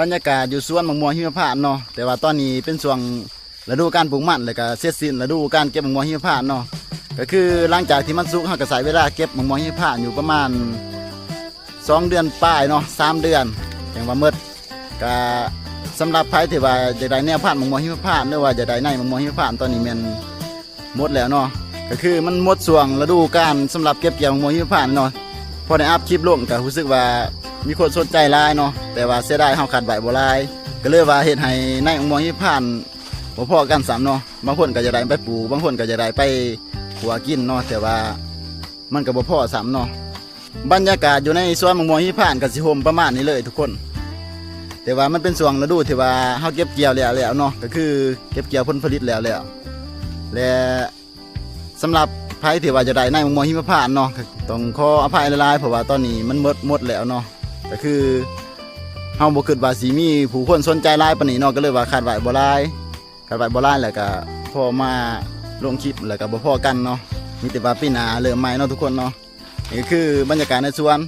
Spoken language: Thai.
บรรยากาศอยู่สวนมะม่วงหิมพานต์เนาะแต่ว่าตอนนี้เป็นช่วงฤดูการปลูกมันแล้วก็เสร็จสิ้นฤดูการเก็บมะม่วงหิมพานต์เนาะก็คือหลังจากที่มันสุกเราก็ใช้เวลาเก็บมะม่วงหิมพานต์อยู่ประมาณ2 เดือนปลายเนาะ3 เดือนอย่างว่าหมดก็สำหรับใครที่ว่าจะได้แนวพันธุ์มะม่วงหิมพานต์หรือว่าจะได้ในมะม่วงหิมพานต์ตอนนี้มันหมดแล้วเนาะก็คือมันหมดช่วงฤดูกาลสำหรับเก็บเกี่ยวมะม่วงหิมพานต์เนาะพอได้อัพคลิปลงก็รู้สึกว่ามีคนสนใจหลายเนาะแต่ว่าเสียดายเฮาขาดใบบ่หลายก็เลยว่าเฮ็ดให้ในมะม่วงหิมพานต์บ่พอกันซ้ำเนาะบางคนก็จะได้ไปปลูกบางคนก็จะได้ไปขัวกินเนาะแต่ว่ามันก็บ่พอซ้ำเนาะบรรยากาศอยู่ในสวนมะม่วงหิมพานต์ก็สิโฮมประมาณนี้เลยทุกคนแต่ว่ามันเป็นช่วงฤดูที่ว่าเฮาเก็บเกี่ยวแล้วเนาะก็คือเก็บเกี่ยวผลผลิตแล้วและสำหรับใครที่ว่าจะได้ในมะม่วงหิมพานต์เนาะต้องขออภัยหลายๆเพราะว่าตอนนี้มันหมดแล้วเนาะก็คือเฮาบ่คิดว่าสิมีผู้คนสนใจหลายปานนี้เนาะก็เลยว่าคาดไว้บ่หลายแล้วก็พอมาลงคลิปแล้วก็บ่พอกันเนาะมีแต่ว่าปีหน้าเริ่มใหม่เนาะทุกคนเนาะนี่คือบรรยากาศในสวน